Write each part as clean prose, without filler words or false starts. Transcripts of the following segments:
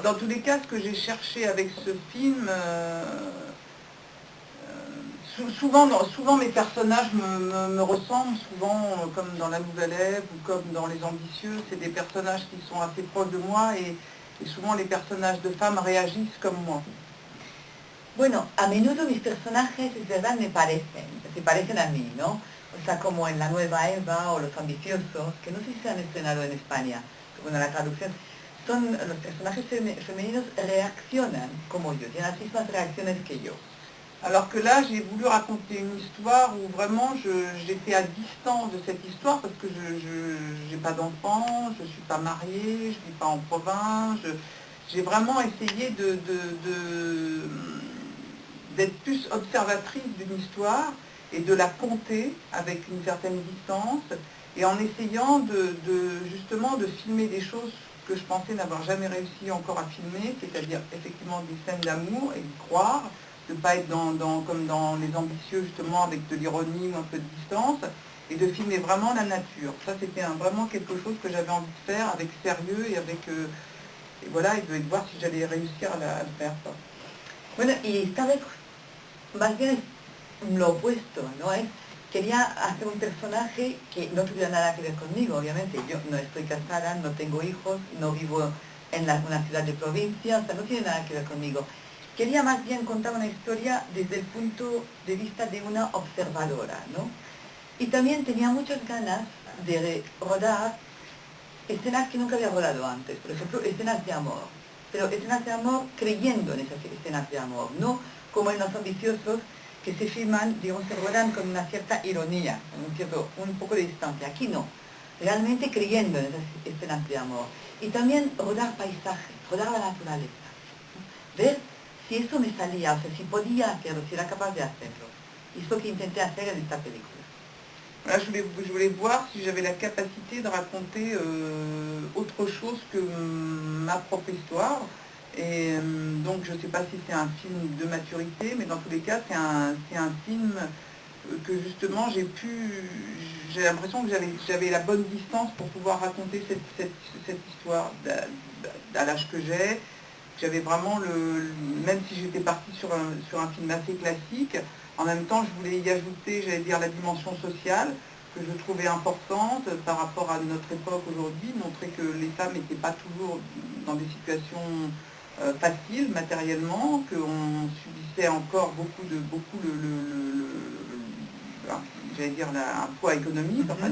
Dans tous les cas, ce que j'ai cherché avec ce film, souvent mes personnages me ressemblent, souvent comme dans La Nouvelle Ève ou comme dans Les Ambitieux, c'est des personnages qui sont assez proches de moi et souvent les personnages de femmes réagissent comme moi. Bueno, a menudo mis personajes, es verdad, se parecen a mí, ¿no? O sea, como en La Nueva Eva o Los Ambiciosos, que no sé si se han estrenado en España, bueno, la traducción, los personajes femeninos reaccionan como yo, tienen las mismas reacciones que yo. Alors que là, j'ai voulu raconter une histoire où vraiment j'étais à distance de cette histoire parce que je n'ai pas d'enfant, je ne suis pas mariée, je ne vis pas en province. J'ai vraiment essayé d'être plus observatrice d'une histoire et de la compter avec une certaine distance et en essayant justement de filmer des choses que je pensais n'avoir jamais réussi encore à filmer, c'est-à-dire effectivement des scènes d'amour et de croire, de ne pas être comme dans Les Ambitieux justement avec de l'ironie ou un peu de distance, et de filmer vraiment la nature. Ça c'était vraiment quelque chose que j'avais envie de faire avec sérieux et avec... et voilà, et de voir si j'allais réussir à le faire. Ça. Bueno, y esta vez más bien es lo opuesto, ¿no? Quería hacer un personaje que no tuviera nada que ver conmigo, obviamente. Yo no estoy casada, no tengo hijos, no vivo en una ciudad de provincia, o sea, no tiene nada que ver conmigo. Quería más bien contar una historia desde el punto de vista de una observadora, ¿no? Y también tenía muchas ganas de rodar escenas que nunca había rodado antes, por ejemplo, escenas de amor. Pero escenas de amor creyendo en esas escenas de amor, no como en Los Ambiciosos, que se filman, digamos, se ruedan con una cierta ironía, un poco de distancia. Aquí no, realmente creyendo en esas escenas de amor. Y también rodar paisajes, rodar la naturaleza, ¿no? Ver si eso me salía, o sea, si podía hacerlo, si era capaz de hacerlo. Y eso que intenté hacer en esta película. Voilà, je voulais voir si j'avais la capacité de raconter autre chose que ma propre histoire. Et donc je ne sais pas si c'est un film de maturité, mais dans tous les cas c'est un film que justement j'ai l'impression que j'avais la bonne distance pour pouvoir raconter cette histoire à l'âge que j'ai. J'avais vraiment même si j'étais partie sur un film assez classique, en même temps je voulais y ajouter, j'allais dire, la dimension sociale que je trouvais importante par rapport à notre époque aujourd'hui, montrer que les femmes n'étaient pas toujours dans des situations faciles matériellement, qu'on subissait encore beaucoup j'allais dire un poids économique. Enfin,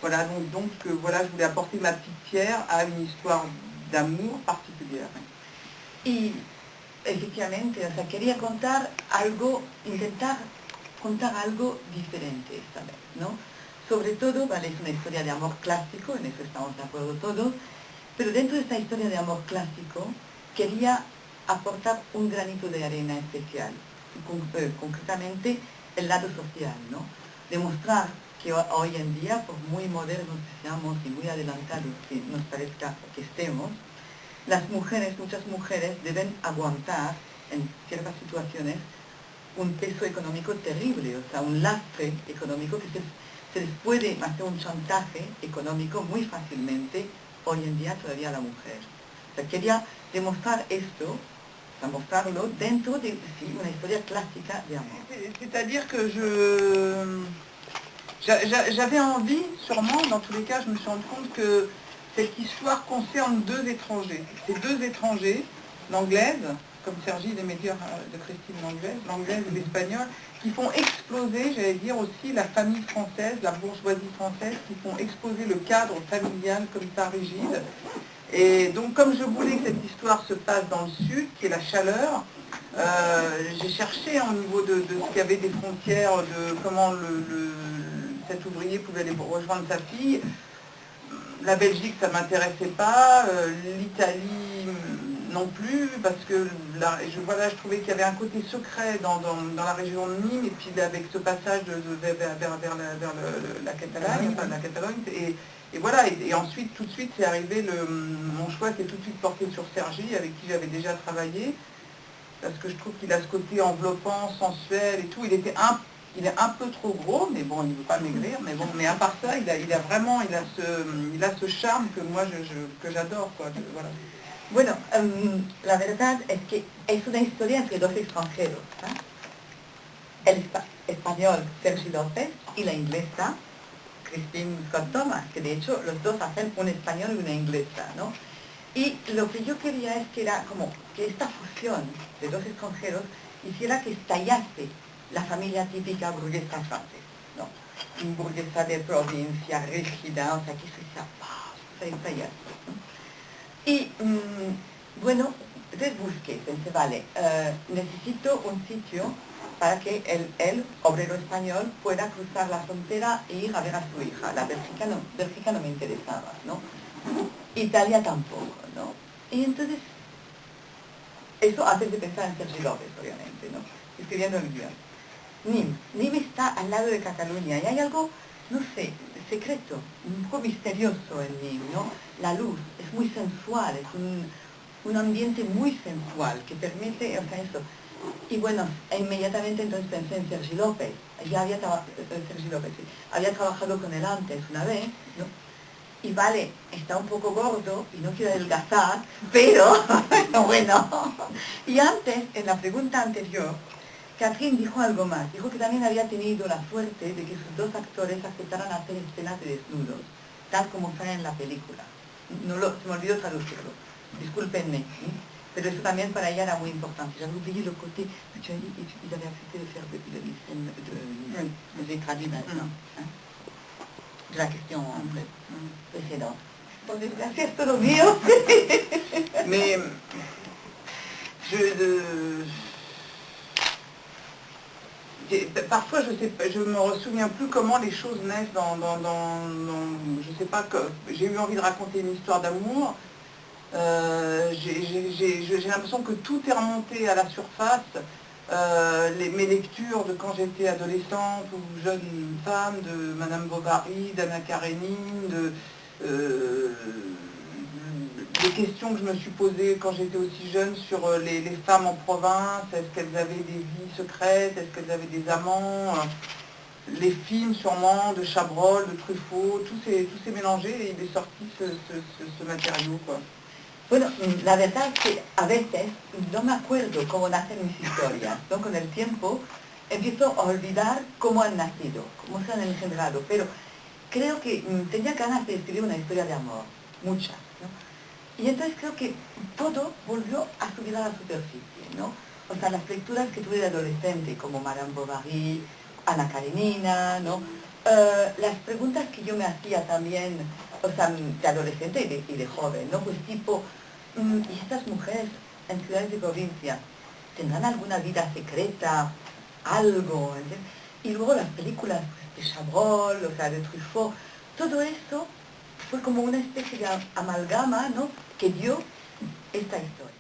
voilà, donc voilà, je voulais apporter ma petite pierre à une histoire d'amour particulière. Y efectivamente, o sea, quería contar algo, intentar contar algo diferente esta vez, ¿no? Sobre todo, vale, es una historia de amor clásico, en eso estamos de acuerdo todos, pero dentro de esta historia de amor clásico quería aportar un granito de arena especial, concretamente el lado social, ¿no? Demostrar que hoy en día, por muy modernos que seamos y muy adelantados que nos parezca que estemos, las mujeres, muchas mujeres, deben aguantar en ciertas situaciones un peso económico terrible, o sea, un lastre económico que se les puede hacer un chantaje económico muy fácilmente hoy en día todavía a la mujer. O sea, quería demostrar esto, o sea, mostrarlo dentro de una historia clásica de amor. C'est-à-dire que j'avais envie, sûrement, dans tous les cas, je me suis rendu compte que cette histoire concerne deux étrangers. Ces deux étrangers, l'anglaise, comme Sergi Desmédières de Christine l'anglaise et l'espagnol, qui font exploser, j'allais dire aussi, la famille française, la bourgeoisie française, qui font exploser le cadre familial comme ça rigide. Et donc comme je voulais que cette histoire se passe dans le sud, qui est la chaleur, j'ai cherché au niveau de ce qu'il y avait des frontières, de comment cet ouvrier pouvait aller rejoindre sa fille. La Belgique, ça ne m'intéressait pas, l'Italie non plus, parce que je trouvais qu'il y avait un côté secret dans la région de Nîmes, et puis avec ce passage vers la Catalogne, enfin, la Catalogne, et voilà, et ensuite, tout de suite, c'est arrivé, mon choix s'est tout de suite porté sur Sergi, avec qui j'avais déjà travaillé, parce que je trouve qu'il a ce côté enveloppant, sensuel et tout, il est un peu trop gros, mais bon, il ne veut pas maigrir, mais bon, mais à part ça, il a ce charme que moi, que j'adore, quoi, voilà. Bueno, la verdad es que es una historia entre dos extranjeros, ¿no? El español Sergi López y la inglesa Christine Scott Thomas, que de hecho los dos hacen un español y una inglesa, ¿no? Y lo que yo quería es que era como que esta fusión de dos extranjeros hiciera que estallase la familia típica burguesa francesa, ¿no? Burguesa de provincia, rígida, o sea, que eso se estallase, ¿no? Y bueno, entonces busqué, pensé, vale, necesito un sitio para que el obrero español pueda cruzar la frontera e ir a ver a su hija. La Bélgica no me interesaba, ¿no? Italia tampoco, ¿no? Y entonces, eso antes de pensar en Sergi López, obviamente, ¿no? Escribiendo el guión. Nîmes está al lado de Cataluña y hay algo, no sé, secreto, un poco misterioso en Nîmes, ¿no? La luz es muy sensual, es un ambiente muy sensual que permite, o sea, eso. Y bueno, inmediatamente entonces pensé en Sergi López. Ya había, Sergi López, sí. Había trabajado con él antes una vez, ¿no? Y vale, está un poco gordo y no quiere adelgazar, pero bueno. Y antes, en la pregunta anterior, Catherine dijo algo más. Dijo que también había tenido la suerte de que sus dos actores aceptaran hacer escenas de desnudos, tal como sale en la película. Se me olvidó traducirlo. Discúlpenme. Pero eso también para ella era muy importante. J'avais oublié le côté, tu as dit, il avait accepté de faire des scènes de traduire maintenant. De la question précédente. Entonces, gracias, todo mío. Mais parfois, je me souviens plus comment les choses naissent je sais pas, j'ai eu envie de raconter une histoire d'amour. J'ai l'impression que tout est remonté à la surface. Mes lectures de quand j'étais adolescente ou jeune femme, de Madame Bovary, d'Anna Karénine, des questions que je me suis posées quand j'étais aussi jeune sur les femmes en province, est-ce qu'elles avaient des vies secrètes, est-ce qu'elles avaient des amants, les films sûrement de Chabrol, de Truffaut, tout s'est mélangé et il est sorti ce matériau, quoi. Bueno, la verdad es que a veces no me acuerdo cómo nacen mis historias, ¿no? Con el tiempo empiezo a olvidar cómo han nacido, cómo se han engendrado, pero creo que tenía ganas de escribir una historia de amor, muchas, ¿no? Y entonces creo que todo volvió a subir a la superficie, ¿no? O sea, las lecturas que tuve de adolescente, como Madame Bovary, Ana Karenina, ¿no? Las preguntas que yo me hacía también, o sea, de adolescente y de joven, ¿no? Pues tipo, ¿y estas mujeres en ciudades de provincia tendrán alguna vida secreta? Algo, ¿entiendes? Y luego las películas pues, de Chabrol, o sea, de Truffaut, todo eso fue como una especie de amalgama, ¿no?, que dio esta historia.